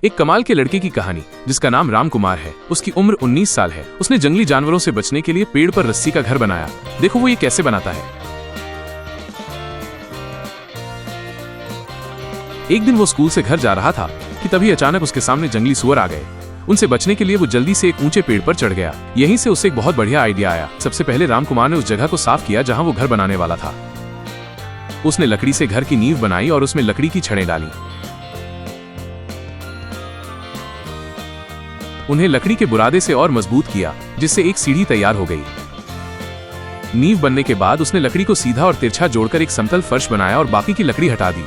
एक कमाल के लड़के की कहानी जिसका नाम राम कुमार है। उसकी उम्र 19 साल है। उसने जंगली जानवरों से बचने के लिए पेड़ पर रस्सी का घर बनाया। देखो वो ये कैसे बनाता है। एक दिन वो स्कूल से घर जा रहा था कि तभी अचानक उसके सामने जंगली सुअर आ गए। उनसे बचने के लिए वो जल्दी से एक ऊंचे पेड़ पर चढ़ गया। यहीं से उसे एक बहुत बढ़िया आइडिया आया। सबसे पहले राम कुमार ने उस जगह को साफ किया जहां वो घर बनाने वाला था। उसने लकड़ी से घर की नींव बनाई और उसमें लकड़ी की छड़ें डाली। उन्हें लकड़ी के बुरादे से और मजबूत किया, जिससे एक सीढ़ी तैयार हो गई। नींव बनने के बाद उसने लकड़ी को सीधा और तिरछा जोड़कर एक समतल फर्श बनाया और बाकी की लकड़ी हटा दी।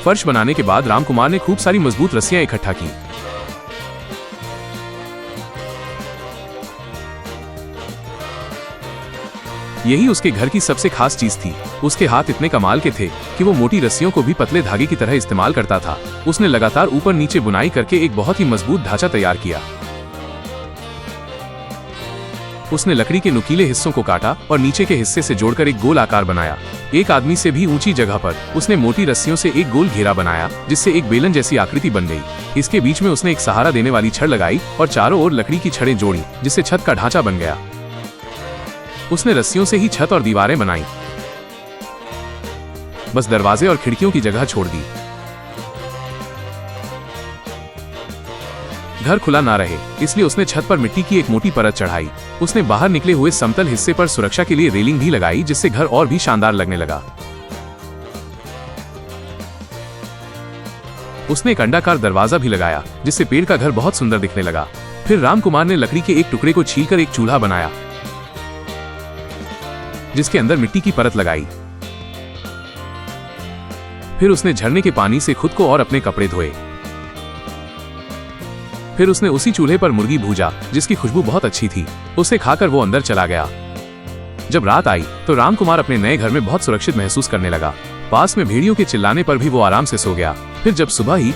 फर्श बनाने के बाद राम कुमार ने खूब सारी मजबूत रस्सियां इकट्ठा की। यही उसके घर की सबसे खास चीज थी। उसके हाथ इतने कमाल के थे कि वो मोटी रस्सियों को भी पतले धागे की तरह इस्तेमाल करता था। उसने लगातार ऊपर नीचे बुनाई करके एक बहुत ही मजबूत ढांचा तैयार किया। उसने लकड़ी के नुकीले हिस्सों को काटा और नीचे के हिस्से से जोड़कर एक गोल आकार बनाया। एक आदमी से भी ऊंची जगह पर उसने मोटी रस्सियों से एक गोल घेरा बनाया, जिससे एक बेलन जैसी आकृति बन गई। इसके बीच में उसने एक सहारा देने वाली छड़ लगाई और चारों ओर लकड़ी की छड़ें जोड़ी, जिससे छत का ढांचा बन गया। उसने रस्सियों से ही छत और दीवारें बनाई, बस दरवाजे और खिड़कियों की जगह छोड़ दी। घर खुला ना रहे इसलिए उसने छत पर मिट्टी की एक मोटी परत चढ़ाई। उसने बाहर निकले हुए समतल हिस्से पर सुरक्षा के लिए रेलिंग भी लगाई, जिससे घर और भी शानदार लगने लगा। उसने एक अंडाकार दरवाजा भी लगाया, जिससे पेड़ का घर बहुत सुंदर दिखने लगा। फिर राम कुमार ने लकड़ी के एक टुकड़े को छीलकर एक चूल्हा बनाया, जिसके अंदर मिट्टी की परत लगाई। फिर उसने झरने के पानी से खुद को और अपने कपड़े धोए। फिर उसने उसी चूल्हे पर मुर्गी भूजा, जिसकी खुशबू बहुत अच्छी थी। उसे खाकर वो अंदर चला गया। जब रात आई तो राम कुमार अपने नए घर में बहुत सुरक्षित महसूस करने लगा। पास में भेड़ियों के चिल्लाने पर भी वो आराम से सो गया। फिर जब सुबह ही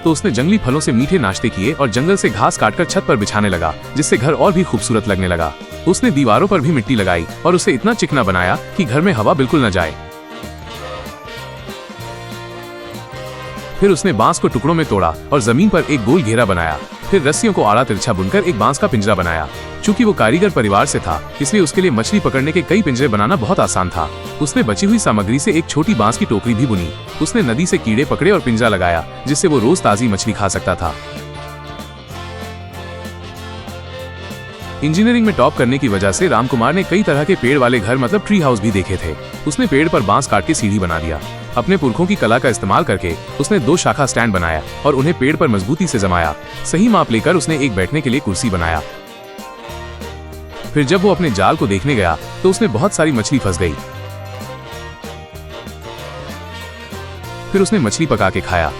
तो उसने जंगली फलों से मीठे नाश्ते किए और जंगल से घास काटकर छत पर बिछाने लगा, जिससे घर और भी खूबसूरत लगने लगा। उसने दीवारों पर भी मिट्टी लगाई और उसे इतना चिकना बनाया कि घर में हवा बिल्कुल न जाए। फिर उसने बांस को टुकड़ों में तोड़ा और जमीन पर एक गोल घेरा बनाया। फिर रस्सियों को आड़ा तिरछा बुनकर एक बांस का पिंजरा बनाया। चूंकि वो कारीगर परिवार से था, इसलिए उसके लिए मछली पकड़ने के कई पिंजरे बनाना बहुत आसान था। उसने बची हुई सामग्री से एक छोटी बांस की टोकरी भी बुनी। उसने नदी से कीड़े पकड़े और पिंजरा लगाया, जिससे वो रोज ताजी मछली खा सकता था। इंजीनियरिंग में टॉप करने की वजह से राम कुमार ने कई तरह के पेड़ वाले घर मतलब ट्री हाउस भी देखे थे। उसने पेड़ पर बांस काट के सीढ़ी बना दिया। अपने पुरखों की कला का इस्तेमाल करके उसने 2 शाखा स्टैंड बनाया और उन्हें पेड़ पर मजबूती से जमाया। सही माप लेकर उसने एक बैठने के लिए कुर्सी बनाया। फिर जब वो अपने जाल को देखने गया तो उसने बहुत सारी मछली फंस गई। फिर उसने मछली पका के खाया।